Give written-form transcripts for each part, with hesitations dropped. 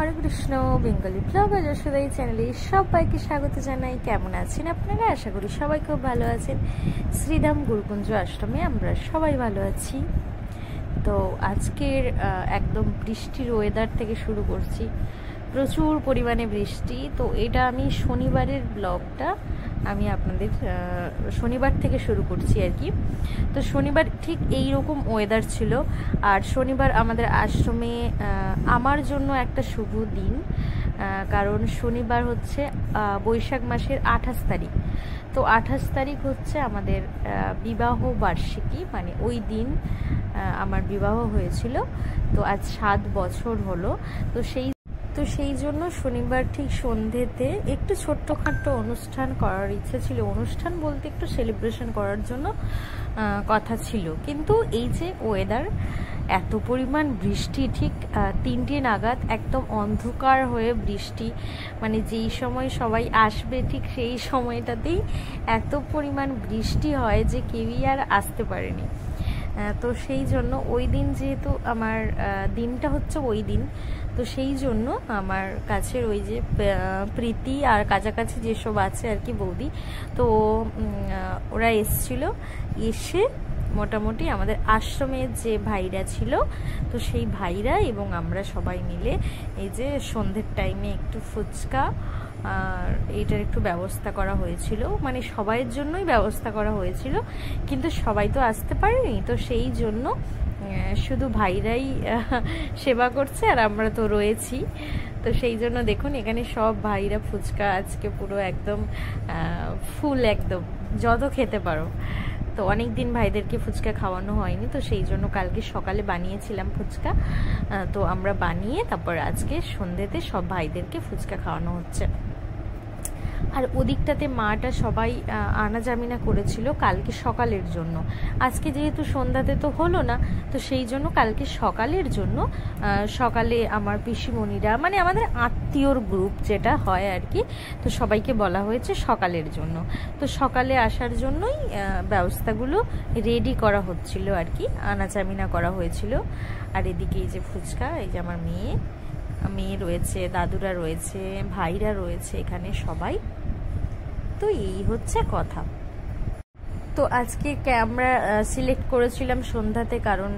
হরে Krishna Bengali blogger Yashoda এই চ্যানেলে সবাইকে স্বাগত জানাই। কেমন আছেন আপনারা? আশা করি সবাই খুব ভালো আছেন। শ্রীধাম গুরুকুঞ্জ আশ্রমে আমরা সবাই ভালো আছি। তো আজকের একদম বৃষ্টির ওয়েদার থেকে শুরু করছি, প্রচুর পরিমাণে বৃষ্টি। তো এটা আমি শনিবারের ব্লগটা আমি আপনাদের শনিবার থেকে শুরু করছি আর কি। তো শনিবার ঠিক এই রকম ওয়েদার ছিল। আর শনিবার আমাদের আশ্রমে আমার জন্য একটা শুভ দিন, কারণ শনিবার হচ্ছে বৈশাখ মাসের 28 তারিখ। তো 28 তারিখ হচ্ছে আমাদের বিবাহ বার্ষিকী, মানে ওই দিন আমার বিবাহ হয়েছিল। তো আজ 7 বছর হলো। তো সেই জন্য শনিবার ঠিক সন্ধ্যেতে একটু ছোট্টখাট্টো অনুষ্ঠান করার ইচ্ছে ছিল। অনুষ্ঠান বলতে একটু সেলিব্রেশন করার জন্য কথা ছিল, কিন্তু এই যে ওয়েদার, এত পরিমাণ বৃষ্টি, ঠিক 3টে নাগাদ একদম অন্ধকার হয়ে বৃষ্টি, মানে যেই সময় সবাই আসবে ঠিক সেই সময়টাতেই এত পরিমাণ বৃষ্টি হয় যে কেউই আর আসতে পারেনি। তো সেই জন্য ওই দিন, যেহেতু আমার দিনটা হচ্ছে ওই দিন, তো সেই জন্য আমার কাছের ওই যে প্রীতি আর কাছাকাছি যেসব আছে আর কি বৌদি, তো ওরা এসছিল। এসে মোটামুটি আমাদের আশ্রমের যে ভাইরা ছিল, তো সেই ভাইরা এবং আমরা সবাই মিলে এই যে সন্ধ্যের টাইমে একটু ফুচকা আর এইটার একটু ব্যবস্থা করা হয়েছিল, মানে সবাইয়ের জন্যই ব্যবস্থা করা হয়েছিল, কিন্তু সবাই তো আসতে পারেনি। তো সেই জন্য শুধু ভাইরাই সেবা করছে আর আমরা তো রয়েছি। তো সেই জন্য দেখুন এখানে সব ভাইরা ফুচকা আজকে পুরো একদম ফুল, একদম যত খেতে পারো। তো অনেক দিন ভাইদেরকে ফুচকা খাওয়ানো হয়নি, তো সেই জন্য কালকে সকালে বানিয়েছিলাম ফুচকা। তো আমরা বানিয়ে তারপর আজকে সন্ধ্যেতে সব ভাইদেরকে ফুচকা খাওয়ানো হচ্ছে। আর ওদিকটাতে মাটা সবাই আনাজামিনা করেছিল কালকে সকালের জন্য। আজকে যেহেতু সন্ধ্যাতে তো হলো না, তো সেই জন্য কালকে সকালের জন্য সকালে আমার পিসিমণিরা, মানে আমাদের আত্মীয়র গ্রুপ যেটা হয় আর কি, তো সবাইকে বলা হয়েছে সকালের জন্য। তো সকালে আসার জন্যই ব্যবস্থাগুলো রেডি করা হচ্ছিল আর কি, আনাজামিনা করা হয়েছিল। আর এদিকে এই যে ফুচকা, এই যে আমার মেয়ে রয়েছে, দাদুরা রয়েছে, ভাইরা রয়েছে এখানে সবাই। তো এই হচ্ছে কথা। তো আজকে আমরা সিলেক্ট করেছিলাম সন্ধ্যাতে, কারণ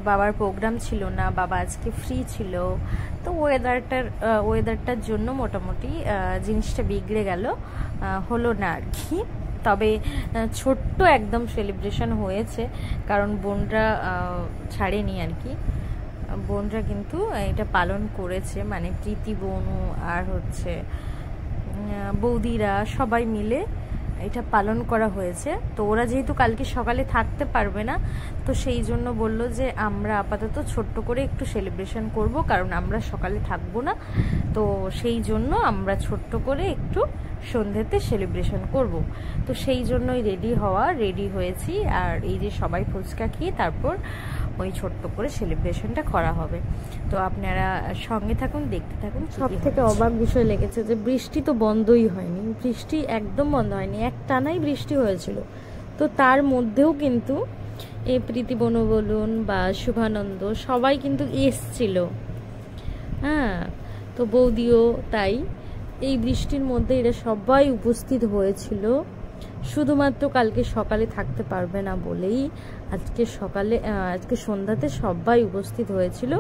বাবার প্রোগ্রাম ছিল না, বাবা আজকে ফ্রি ছিল। তো ওয়েদারটার জন্য মোটামুটি জিনিসটা বিগড়ে গেল, হলো না আর কি। তবে ছোট্ট একদম সেলিব্রেশন হয়েছে, কারণ বোনরা ছাড়েনি আর কি। বোনরা কিন্তু এটা পালন করেছে, মানে প্রীতি বোনু আর হচ্ছে বৌদিরা সবাই মিলে এটা পালন করা হয়েছে। তো ওরা যেহেতু কালকে সকালে থাকতে পারবে না, তো সেই জন্য বললো যে আমরা আপাতত ছোট্ট করে একটু সেলিব্রেশন করব, কারণ আমরা সকালে থাকবো না। তো সেই জন্য আমরা ছোট্ট করে একটু সন্ধ্যেতে সেলিব্রেশন করব। তো সেই জন্যই রেডি হয়েছি। আর এই যে সবাই ফুচকা খেয়ে তারপর ওই ছোট্ট করে সেলিব্রেশনটা করা হবে। তো আপনারা সঙ্গে থাকুন, দেখতে থাকুন। সব থেকে অবাক বিষয় লেগেছে যে বৃষ্টি তো বন্ধই হয়নি, বৃষ্টি একদম বন্ধ হয়নি, একটানাই বৃষ্টি হয়েছিল। তো তার মধ্যেও কিন্তু এই প্রীতি বনু বলুন বা শুভানন্দ সবাই কিন্তু এসছিল, হ্যাঁ। তো বৌদিও তাই, এই বৃষ্টির মধ্যে এরা সবাই উপস্থিত হয়েছিল। শুধুমাত্র কালকে সকালে থাকতে পারবে না বলেই আজকে সন্ধ্যাতে সবাই উপস্থিত হয়েছিল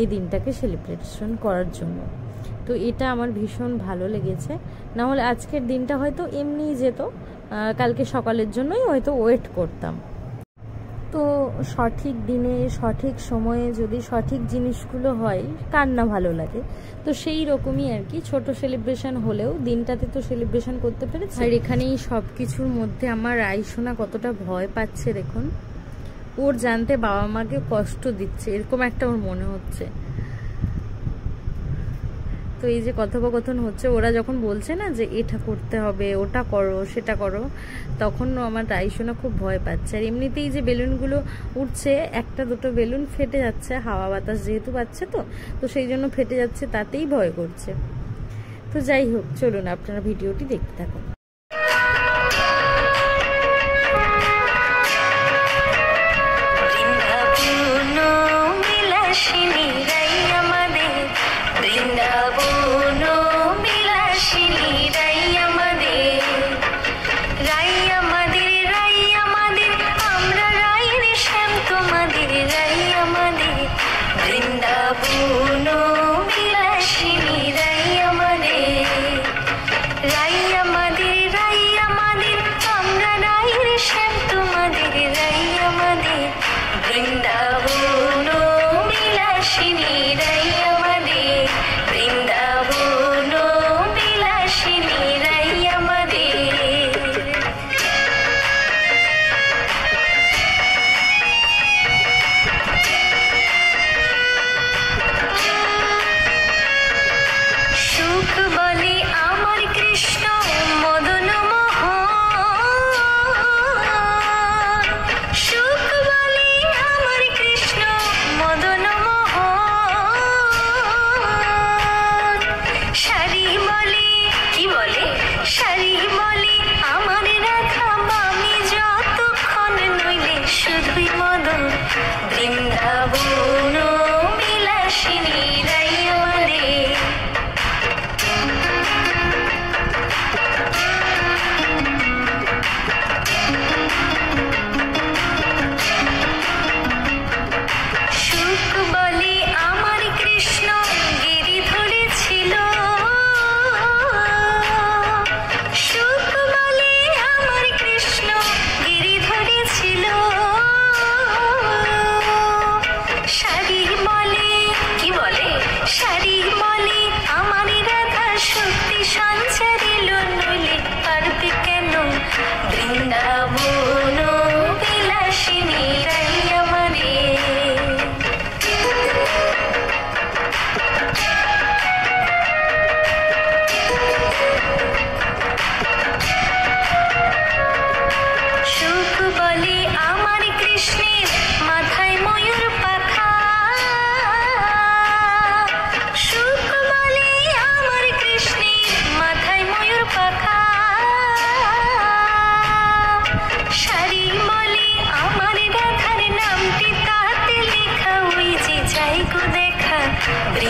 এই দিনটাকে সেলিব্রেশন করার জন্য। তো এটা আমার ভীষণ ভালো লেগেছে। না হলে আজকের দিনটা হয়তো এমনিই যেত, কালকে সকালের জন্যই হয়তো ওয়েট করতাম। তো সঠিক দিনে সঠিক সময়ে যদি সঠিক জিনিসগুলো হয়, কার না ভালো লাগে। তো সেই রকমই আর কি, ছোট সেলিব্রেশন হলেও দিনটাতে তো সেলিব্রেশন করতে পেরেছি। আর এখানেই সব কিছুর মধ্যে আমার রাইসোনা কতটা ভয় পাচ্ছে দেখুন। ওর জানতে বাবা মাকে কষ্ট দিচ্ছে এরকম একটা ওর মনে হচ্ছে। তো এই যে কথোপকথন হচ্ছে, ওরা যখন বলছে না যে এটা করতে হবে, ওটা করো, সেটা করো, তখন আমার রাইসোনা খুব ভয় পাচ্ছে। আর এমনিতেই যে বেলুনগুলো উঠছে, একটা দুটো বেলুন ফেটে যাচ্ছে, হাওয়া বাতাস যেহেতু পাচ্ছে, তো সেই জন্য ফেটে যাচ্ছে, তাতেই ভয় করছে। তো যাই হোক, চলুন আপনারা ভিডিওটি দেখতে থাকুন।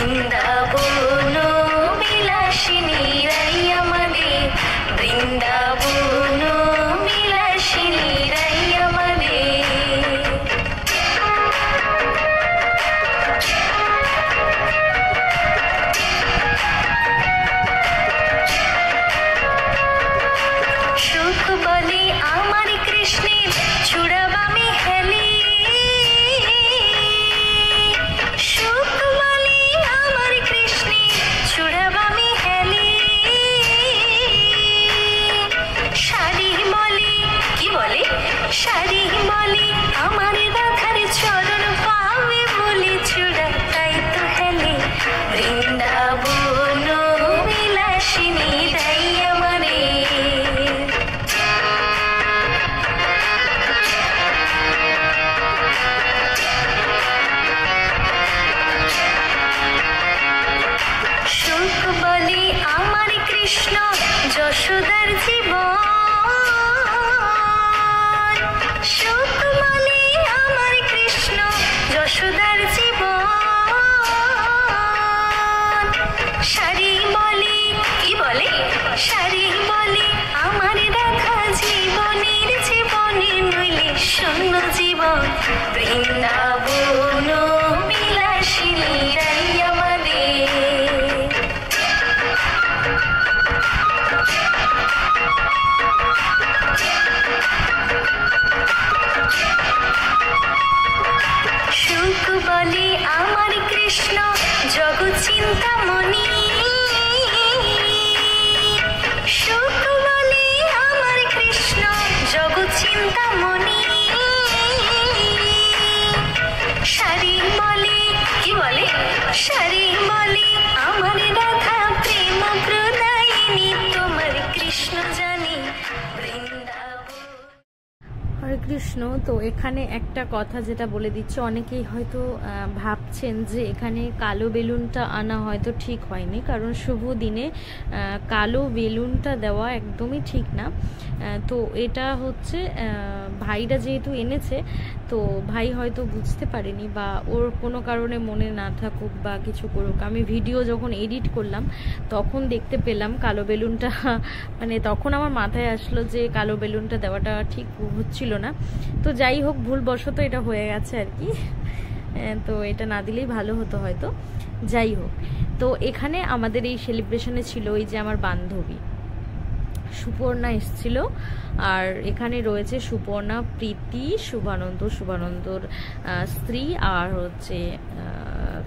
বৃন্দাবন বিলাসিনী রাই আমাদের, বৃন্দাবন বিলাসিনী রাই আমাদের। সুখ বলে আমার কৃষ্ণের চূড়াবামে হেলে, সুখ বলে আমার কৃষ্ণের চূড়াবামে হেলে। শাড়ি বলে, কি বলে, শাড়ি বলে আমার রাধার চরণ পাবে বলে চূড়া তাই তো হেলে। বৃন্দাবন বিলাসিনী রাই আমাদের। সুখ বলে আমার কৃষ্ণ যশোদার জীবন, সুখ বলে আমার কৃষ্ণ যশোদার জীবন। শাড়ি বলে, কি বলে, শাড়ি বলে আমার রাধা জীবনের জীবনে নইলে শূন্য জীবন। বৃন্দাবন বিলাসিনী রাই আমাদের। সুখ বলে আমার কৃষ্ণ জগৎ চিন্তামণি, সুখ বলে আমার কৃষ্ণ জগৎ চিন্তামণি। শাড়ি বলে, কি বলে, শাড়ি বলে আমার রাধা প্রেম প্রদায়িনী তোমার কৃষ্ণ জানি বৃন্দাবন। হরে কৃষ্ণ। তো এখানে একটা কথা যেটা বলে দিচ্ছে, অনেকেই হয়তো ভাবছেন যে এখানে কালো বেলুনটা আনা হয়তো ঠিক হয়নি, কারণ শুভ দিনে কালো বেলুনটা দেওয়া একদমই ঠিক না। তো এটা হচ্ছে ভাইরা যেহেতু এনেছে, তো ভাই হয়তো বুঝতে পারেনি বা ওর কোনো কারণে মনে না থাকুক বা কিছু করুক, আমি ভিডিও যখন এডিট করলাম তখন দেখতে পেলাম কালো বেলুনটা, মানে তখন আমার মাথায় আসলো যে কালো বেলুনটা দেওয়াটা ঠিক হচ্ছিল না। তো যাই হোক, ভুলবশত এটা হয়ে গেছে আর কি। তো এটা না দিলেই ভালো হতো হয়তো। যাই হোক, তো এখানে আমাদের এই সেলিব্রেশনে ছিল এই যে আমার বান্ধবী সুপর্ণা এসেছিল, আর এখানে রয়েছে সুপর্ণা, প্রীতি, শুভানন্দর স্ত্রী, আর হচ্ছে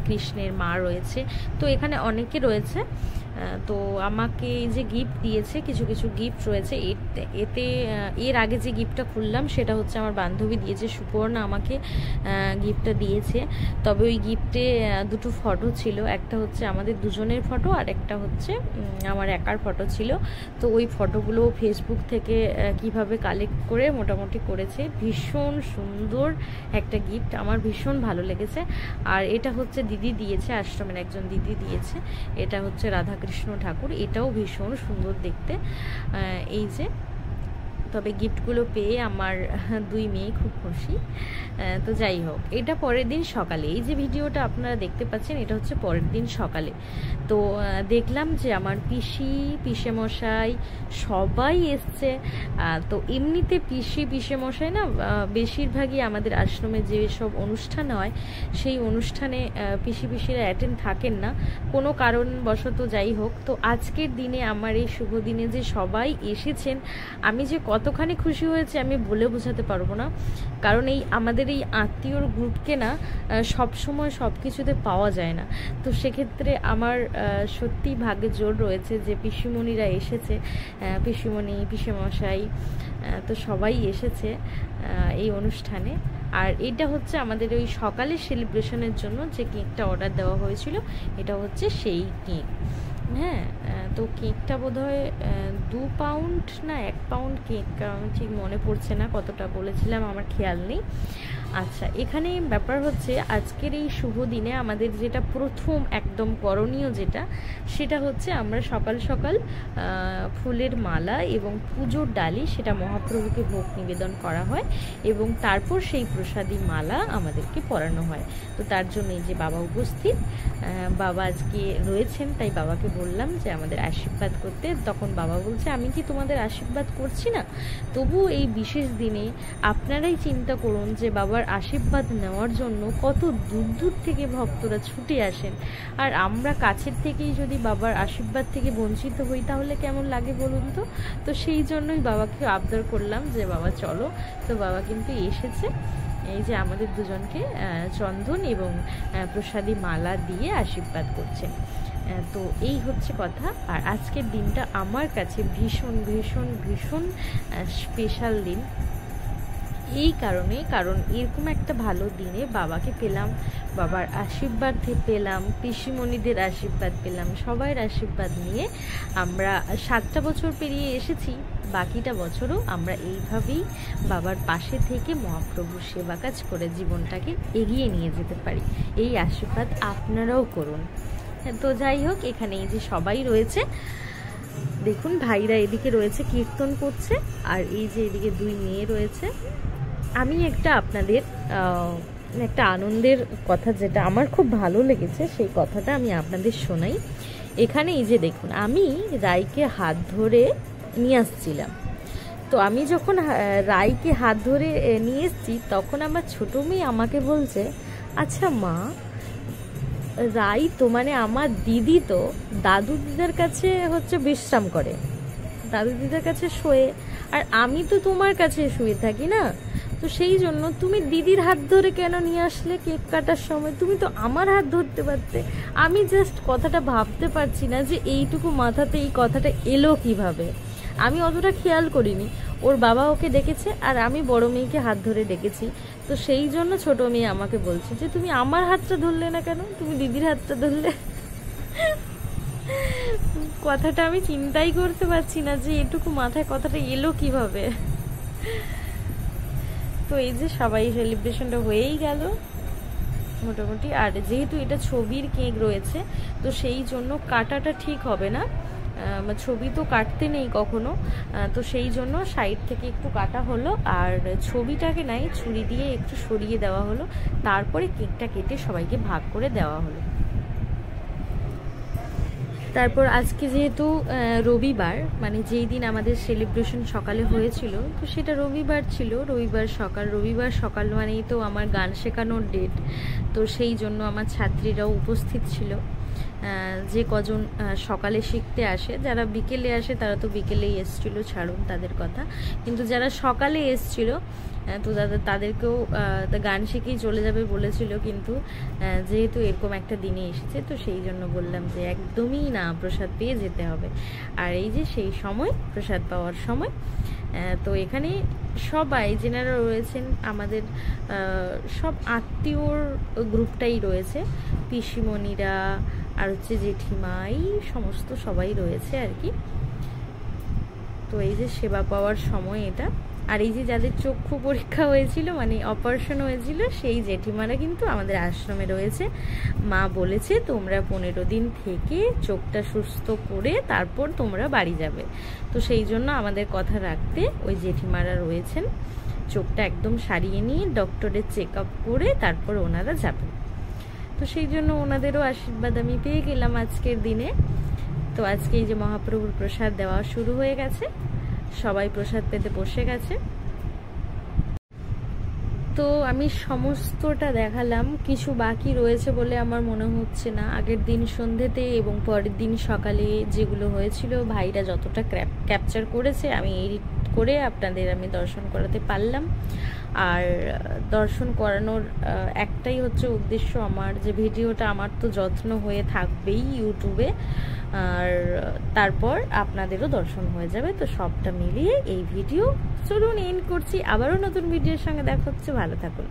কৃষ্ণের মা রয়েছে। তো এখানে অনেকে রয়েছে। তো আমাকে এই যে গিফট দিয়েছে, কিছু কিছু গিফট রয়েছে এতে। এর আগে যে গিফটটা খুললাম সেটা হচ্ছে আমার বান্ধবী দিয়েছে, সুপর্ণা আমাকে গিফটটা দিয়েছে। তবে ওই গিফটে দুটো ফটো ছিল, একটা হচ্ছে আমাদের দুজনের ফটো আর একটা হচ্ছে আমার একার ফটো ছিল। তো ওই ফটোগুলো ফেসবুক থেকে কিভাবে কালেক্ট করে মোটামুটি করেছে। ভীষণ সুন্দর একটা গিফট, আমার ভীষণ ভালো লেগেছে। আর এটা হচ্ছে দিদি দিয়েছে, আশ্রমের একজন দিদি দিয়েছে। এটা হচ্ছে রাধাকৃষ্ণ ঠাকুর, এটাও ভীষণ সুন্দর দেখতে। এই যে, তবে গিফটগুলো পেয়ে আমার দুই মেয়ে খুব খুশি। তো যাই হোক, এটা পরের দিন সকালে, এই যে ভিডিওটা আপনারা দেখতে পাচ্ছেন এটা হচ্ছে পরের দিন সকালে। তো দেখলাম যে আমার পিসেমশাই সবাই এসছে। তো এমনিতে পিসেমশাই না বেশিরভাগই আমাদের আশ্রমে যেসব অনুষ্ঠান হয় সেই অনুষ্ঠানে পিসিরা অ্যাটেন্ড থাকেন না কোনো কারণবশত। যাই হোক, তো আজকের দিনে আমার এই শুভ দিনে যে সবাই এসেছেন, আমি যে কতখানি খুশি হয়েছে আমি বলে বোঝাতে পারবো না। কারণ এই আমাদের এই আত্মীয়র গ্রুপকে না সবসময় সব কিছুতে পাওয়া যায় না। তো সেক্ষেত্রে আমার সত্যি ভাগ্যে জোর রয়েছে যে পিসিমণিরা এসেছে, পিসিমণি, পিসেমশাই, তো সবাই এসেছে এই অনুষ্ঠানে। আর এটা হচ্ছে আমাদের ওই সকালের সেলিব্রেশনের জন্য যে কেকটা অর্ডার দেওয়া হয়েছিল, এটা হচ্ছে সেই কেক। হ্যাঁ, তো কেকটা বোধহয় 2 পাউন্ড না 1 পাউন্ড কেক, আমি ঠিক মনে পড়ছে না কতটা বলেছিলাম, আমার খেয়াল নেই। আচ্ছা, এখানে ব্যাপার হচ্ছে আজকের এই শুভ দিনে আমাদের যেটা প্রথম একদম করণীয় সেটা হচ্ছে আমরা সকাল সকাল ফুলের মালা এবং পুজোর ডালি সেটা মহাপ্রভুকে ভোগ নিবেদন করা হয় এবং তারপর সেই প্রসাদী মালা আমাদেরকে পরানো হয়। তো তার জন্য এই যে বাবা উপস্থিত, বাবা আজকে রয়েছেন, তাই বাবাকে বললাম যে আমাদের আশীর্বাদ করতে। তখন বাবা বলছে, আমি কি তোমাদের আশীর্বাদ করছি না? তবু এই বিশেষ দিনে আপনারাই চিন্তা করুন যে বাবার আশীর্বাদ নেওয়ার জন্য কত দূর দূর থেকে ভক্তরা ছুটে আসেন, আর আমরা কাছের থেকেই যদি বাবার আশীর্বাদ থেকে বঞ্চিত হই তাহলে কেমন লাগে বলুন তো। তো সেই জন্যই বাবাকে আবদার করলাম যে বাবা চলো। তো বাবা কিন্তু এসেছে, এই যে আমাদের দুজনকে চন্দন এবং প্রসাদী মালা দিয়ে আশীর্বাদ করছে। তো এই হচ্ছে কথা। আর আজকের দিনটা আমার কাছে ভীষণ ভীষণ ভীষণ স্পেশাল দিন এই কারণে, কারণ এরকম একটা ভালো দিনে বাবাকে পেলাম, বাবার আশীর্বাদ পেলাম, পিসিমণিদের আশীর্বাদ পেলাম, সবার আশীর্বাদ নিয়ে আমরা 7টা বছর পেরিয়ে এসেছি। বাকিটা বছরও আমরা এইভাবেই বাবার পাশে থেকে মহাপ্রভুর সেবা কাজ করে জীবনটাকে এগিয়ে নিয়ে যেতে পারি। এই আশীর্বাদ আপনারাও করুন। তো যাই হোক, এখানে এই যে সবাই রয়েছে, দেখুন ভাইরা এদিকে রয়েছে কীর্তন করছে, আর এই যে এদিকে 2 মেয়ে রয়েছে। আমি আপনাদের একটা আনন্দের কথা যেটা আমার খুব ভালো লেগেছে সেই কথাটা আমি আপনাদের শোনাই। এখানে এই যে দেখুন, আমি রাইকে হাত ধরে নিয়ে আসছিলাম। তো আমি যখন রাইকে হাত ধরে নিয়ে এসছি তখন আমার ছোটো মেয়ে আমাকে বলছে, আচ্ছা মা, রাই তো মানে আমার দিদি তো দাদু দিদার কাছে হচ্ছে বিশ্রাম করে, দাদু দিদার কাছে শোয়ে, আর আমি তো তোমার কাছে শুয়ে থাকি না, তো সেই জন্য তুমি দিদির হাত ধরে কেন নিয়ে আসলে কেক কাটার সময়? তুমি তো আমার হাত ধরতে পারতে। আমি জাস্ট কথাটা ভাবতে পারছি না যে এইটুকু মাথাতে এই কথাটা এলো কিভাবে। আমি অতটা খেয়াল করিনি, ওর বাবা ওকে ডেকেছে আর আমি বড় মেয়েকে হাত ধরে ডেকেছি। তো সেই জন্য ছোট মেয়ে আমাকে বলছে যে তুমি আমার হাতটা ধরলে না কেন, তুমি দিদির হাতটা ধরলে। কথাটা আমি চিন্তাই করতে পারছি না যে এটুকু মাথায় কথাটা এলো কিভাবে। তো এই যে সবাই সেলিব্রেশনটা হয়েই গেল মোটামুটি। আর যেহেতু এটা ছবির কেক রয়েছে তো সেই জন্য কাটাটা ঠিক হবে না, ছবি তো কাটতে নেই কখনো, তো সেই জন্য সাইড থেকে একটু কাটা হলো আর ছবিটাকে নাই ছুরি দিয়ে একটু সরিয়ে দেওয়া হলো, তারপরে কেকটা কেটে সবাইকে ভাগ করে দেওয়া হলো। তারপর আজকে যেহেতু রবিবার, মানে যেই দিন আমাদের সেলিব্রেশন সকালে হয়েছিল, তো সেটা রবিবার ছিল। রবিবার সকাল মানেই তো আমার গান শেখানোর ডেট, তো সেই জন্য আমার ছাত্রীরাও উপস্থিত ছিল। যে কজন সকালে শিখতে আসে, যারা বিকেলে আসে তারা তো বিকেলেই এসছিল, ছাড়ুন তাদের কথা, কিন্তু যারা সকালে এসছিল তো তাদেরকেও গান শিখেই চলে যাবে বলেছিল, কিন্তু যেহেতু এরকম একটা দিনে এসেছে তো সেই জন্য বললাম যে একদমই না, প্রসাদ পেয়ে যেতে হবে। আর এই যে সেই সময় প্রসাদ পাওয়ার সময়, তো এখানে সবাই যেনারা রয়েছেন আমাদের সব আত্মীয়র গ্রুপটাই রয়েছে, পিসিমণিরা আর হচ্ছে জেঠিমা, এই সমস্ত সবাই রয়েছে আর কি। তো এই যে সেবা পাওয়ার সময় এটা। আর এই যে যাদের চক্ষু পরীক্ষা হয়েছিল, মানে অপারেশন হয়েছিল, সেই জেঠিমারা কিন্তু আমাদের আশ্রমে রয়েছে। মা বলেছে তোমরা 15 দিন থেকে চোখটা সুস্থ করে তারপর তোমরা বাড়ি যাবে, তো সেই জন্য আমাদের কথা রাখতে ওই জেঠিমারা রয়েছেন, চোখটা একদম সারিয়ে নিয়ে ডক্টরের চেক আপ করে তারপর ওনারা যাবেন। তো সেই জন্য ওনাদেরও আশীর্বাদ আমি পেয়ে গেলাম আজকের দিনে। তো আজকে এই যে মহাপ্রভুর প্রসাদ দেওয়া শুরু হয়ে গেছে, সবাই প্রসাদ পেতে বসে গেছে। তো আমি সমস্তটা দেখালাম, কিছু বাকি রয়েছে বলে আমার মনে হচ্ছে না। আগের দিন সন্ধ্যেতে এবং পরের দিন সকালে যেগুলো হয়েছিল ভাইরা যতটা ক্যাপচার করেছে আমি এডিট করে আপনাদের আমি দর্শন করাতে পারলাম। আর দর্শন করানোর একটাই হচ্ছে উদ্দেশ্য আমার, যে ভিডিওটা আমার তো যত্ন হয়ে থাকবেই ইউটিউবে, আর তারপর আপনাদেরও দর্শন হয়ে যাবে। তো সবটা মিলিয়ে এই ভিডিও চলুন এন্ড করছি, আবারও নতুন ভিডিওর সঙ্গে দেখা হচ্ছে, ভালো থাকুন।